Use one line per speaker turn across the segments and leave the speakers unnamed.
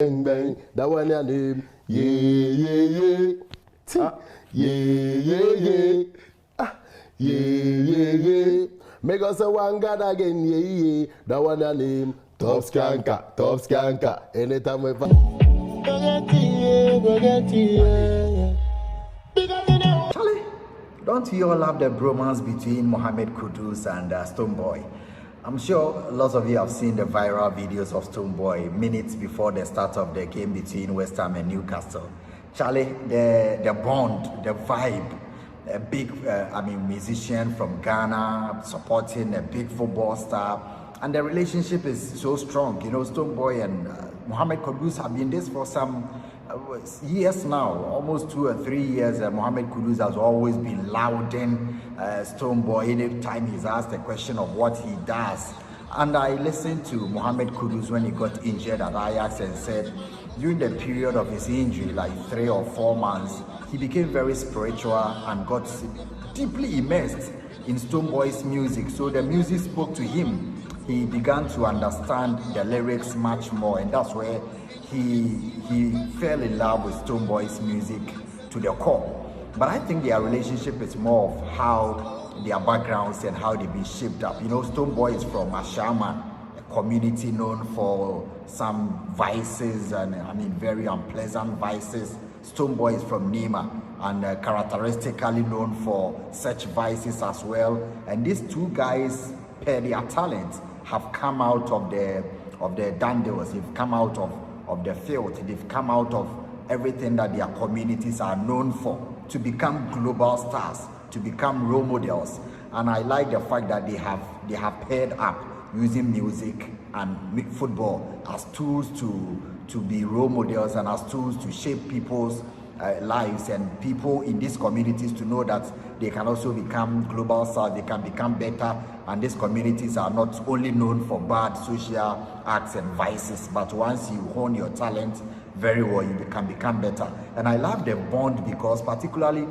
Bang bang, that one your name. Yeah, yeah, yeah. Yeah. Yeah. Make us a one God again, yeah. That one your name. Top skanker. Anytime we
Charlie, don't you all love the bromance between Mohammed Kudus and Stonebwoy? I'm sure lots of you have seen the viral videos of Stonebwoy minutes before the start of the game between West Ham and Newcastle. Charlie, the bond, the vibe, a big, musician from Ghana supporting a big football star, and the relationship is so strong. You know, Stonebwoy and Mohammed Kudus have been this for some years now, almost 2 or 3 years. Mohammed Kudus has always been lauding Stonebwoy anytime he's asked a question of what he does. And I listened to Mohammed Kudus when he got injured at Ajax and said during the period of his injury, like 3 or 4 months, he became very spiritual and got deeply immersed in Stonebwoy's music. So the music spoke to him. He began to understand the lyrics much more, and that's where he fell in love with Stonebwoy's music to the core. But I think their relationship is more of how their backgrounds and how they've been shaped up. You know, Stonebwoy is from Ashaman, a community known for some vices and very unpleasant vices. Stonebwoy is from Nima and characteristically known for such vices as well. And these two guys, per their talent, have come out of the dandles. They've come out of the field. They've come out of everything that their communities are known for to become global stars, to become role models. And I like the fact that they have paired up using music and football as tools to be role models and as tools to shape people's lives and people in these communities to know that they can also become global stars, they can become better, and these communities are not only known for bad social acts and vices, but once you hone your talent very well, you can become better. And I love the bond because particularly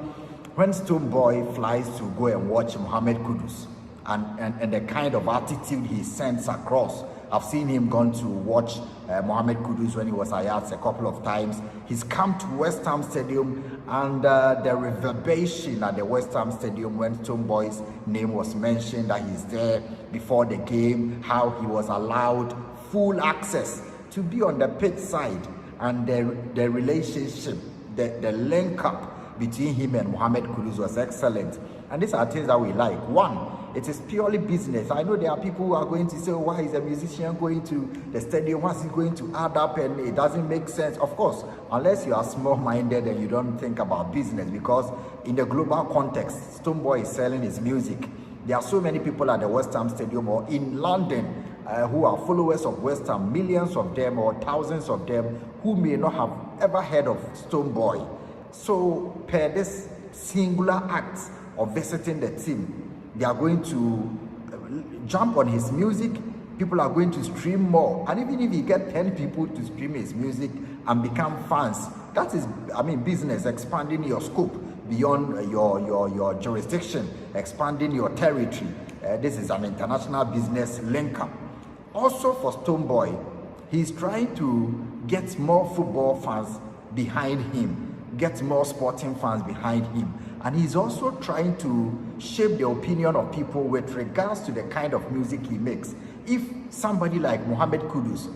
when Stonebwoy flies to go and watch Mohammed Kudus and the kind of attitude he sends across. I've seen him gone to watch Mohammed Kudus when he was at Ajax a couple of times. He's come to West Ham Stadium, and the reverberation at the West Ham Stadium when Stonebwoy's name was mentioned, that he's there before the game, how he was allowed full access to be on the pitch side, and the relationship, the link up between him and Mohammed Kudus was excellent. And these are things that we like. One, it is purely business. I know there are people who are going to say, oh, why is a musician going to the stadium? What's he going to add up? And it doesn't make sense. Of course, unless you are small-minded and you don't think about business, because in the global context, Stonebwoy is selling his music. There are so many people at the West Ham Stadium or in London who are followers of West Ham, millions of them or thousands of them who may not have ever heard of Stonebwoy. So per this singular act of visiting the team, they are going to jump on his music. People are going to stream more, and even if you get 10 people to stream his music and become fans, that is, business, expanding your scope beyond your jurisdiction, expanding your territory. This is an international business link up. Also for Stonebwoy, he's trying to get more football fans behind him, get more sporting fans behind him. And he's also trying to shape the opinion of people with regards to the kind of music he makes. If somebody like Mohammed Kudus,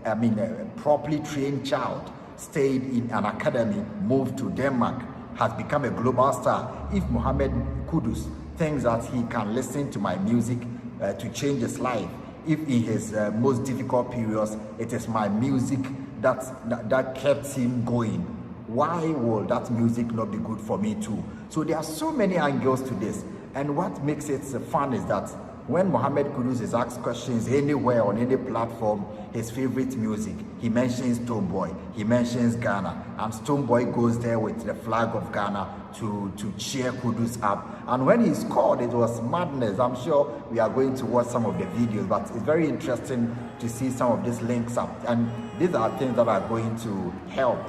a properly trained child, stayed in an academy, moved to Denmark, has become a global star, if Mohammed Kudus thinks that he can listen to my music to change his life, if in his most difficult periods, it is my music that kept him going, why will that music not be good for me too? So there are so many angles to this, and what makes it fun is that when Mohammed Kudus is asked questions anywhere on any platform, his favorite music, he mentions Stonebwoy, he mentions Ghana, and Stonebwoy goes there with the flag of Ghana to cheer Kudus up. And when he scored, it was madness. I'm sure we are going to watch some of the videos, but it's very interesting to see some of these links up. And these are things that are going to help.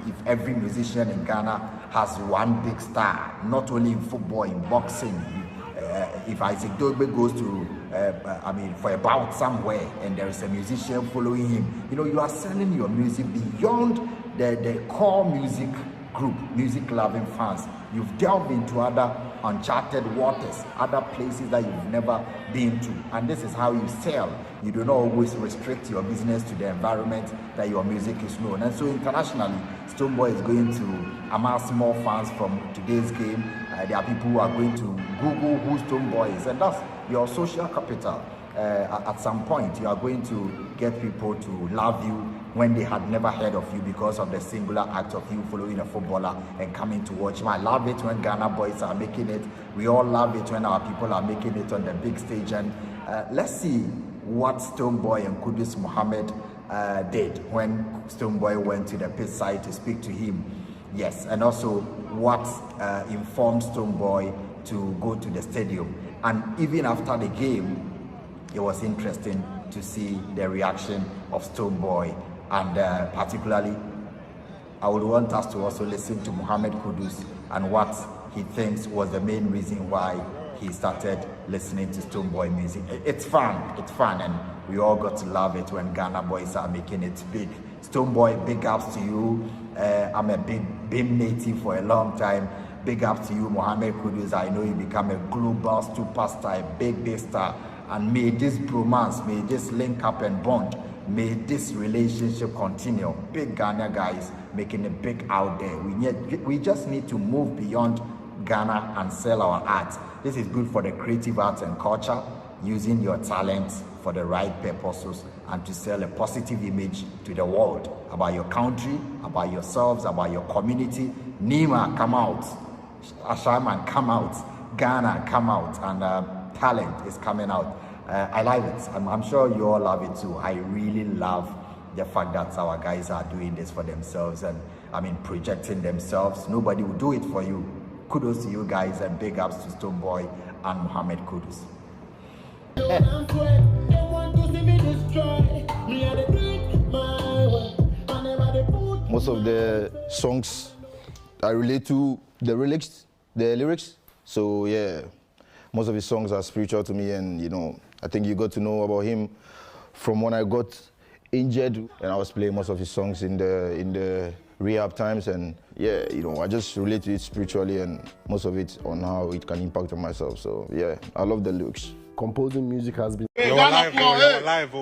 If every musician in Ghana has one big star, not only in football, in boxing, if Isaac Dogbe goes to, for a bout somewhere and there is a musician following him, you are selling your music beyond the core music group, music-loving fans. You've delved into other uncharted waters, other places that you've never been to, and this is how you sell. You do not always restrict your business to the environment that your music is known. And so internationally, Stonebwoy is going to amass more fans from today's game. There are people who are going to Google who Stonebwoy is, and that's your social capital. At some point, you are going to get people to love you when they had never heard of you because of the singular act of you following a footballer and coming to watch him. I love it when Ghana boys are making it. We all love it when our people are making it on the big stage. And let's see what Stonebwoy and Kudus Mohammed did when Stonebwoy went to the pit side to speak to him. Yes, and also what informed Stonebwoy to go to the stadium. And even after the game, it was interesting to see the reaction of Stonebwoy, and particularly I would want us to also listen to Mohammed Kudus and what he thinks was the main reason why he started listening to Stonebwoy music. It's fun, and we all got to love it when Ghana boys are making it big. Stonebwoy, big ups to you. I'm a big BIM native for a long time. Big up to you, Mohammed Kudus. I know you become a global superstar, a big star. And may this bromance, may this link up and bond, may this relationship continue. Big Ghana guys making it big out there. We just need to move beyond Ghana and sell our art. This is good for the creative arts and culture, using your talents for the right purposes and to sell a positive image to the world about your country, about yourselves, about your community. Nima, come out. Ashaman, come out. Ghana, come out. And talent is coming out. I love it. I'm sure you all love it too. I really love the fact that our guys are doing this for themselves and projecting themselves. Nobody will do it for you. Kudos to you guys and big ups to Stonebwoy and Mohammed Kudus.
Most of the songs I relate to the lyrics. So yeah, most of his songs are spiritual to me, and I think you got to know about him from when I got injured and I was playing most of his songs in the rehab times, and yeah, I just relate to it spiritually and most of it on how it can impact on myself. So yeah, I love the lyrics.
Composing music has been...
You're alive, you're alive.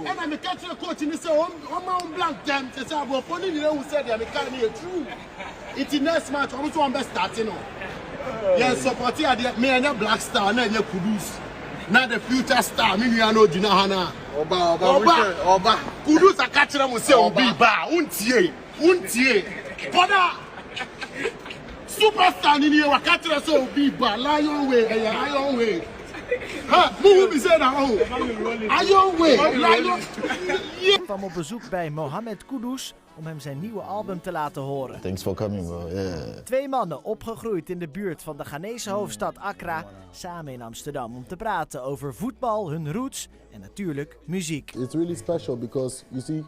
And I'm catching a coach in this one blank time. It's about funny, who said I'm true. It's in next match, I'm also starting. Yes, supporting me and a black star, and then you Kudus. Not the future star, me you know Dinahana. Oba. Kudus are catching them with say Oba. Untie. Pada. Superstar in here, catching us so Oba. Lion way. Move me say that. Lion way.
Ik kwam op bezoek bij Mohammed Kudus om hem zijn nieuwe album te laten horen.
Thanks for coming, bro. Yeah.
Twee mannen opgegroeid in de buurt van de Ghanese hoofdstad Accra, samen in Amsterdam om te praten over voetbal, hun roots en natuurlijk muziek.
It's really special because you see,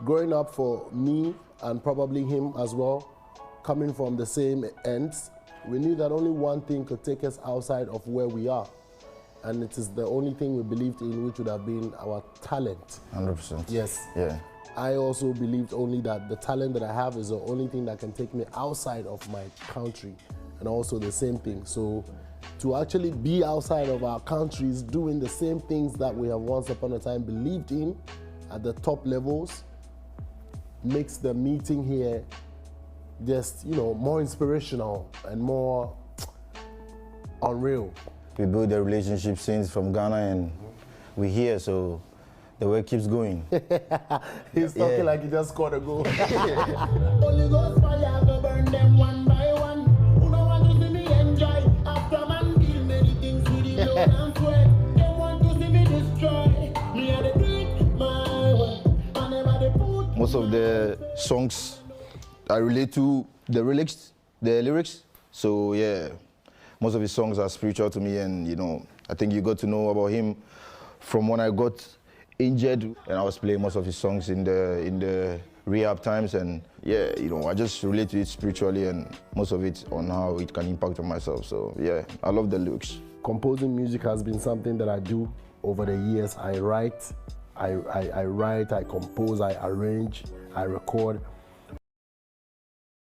growing up for me and probably him as well, coming from the same ends, we knew that only one thing could take us outside of where we are. And it is the only thing we believed in, which would have been our talent.
100%.
Yes.
Yeah.
I also believed only that the talent that I have is the only thing that can take me outside of my country, and also the same thing. So to actually be outside of our countries doing the same things that we have once upon a time believed in at the top levels makes the meeting here just, more inspirational and more unreal.
We build a relationship since from Ghana and we're here, so the work keeps going.
He's talking like he just scored a goal.
Only goes fire go burn them one by one. Who don't want to see me enjoy? After man deal many things with the blood and sweat. They want to see me destroy. Me and the drink my way. I never they put.
Most of the songs I relate to the lyrics. So yeah, most of his songs are spiritual to me, and I think you got to know about him from when I got injured and I was playing most of his songs in the rehab times, and yeah, you know, I just relate to it spiritually and most of it on how it can impact on myself. So yeah, I love the lyrics.
Composing music has been something that I do over the years. I write, I compose, I arrange, I record.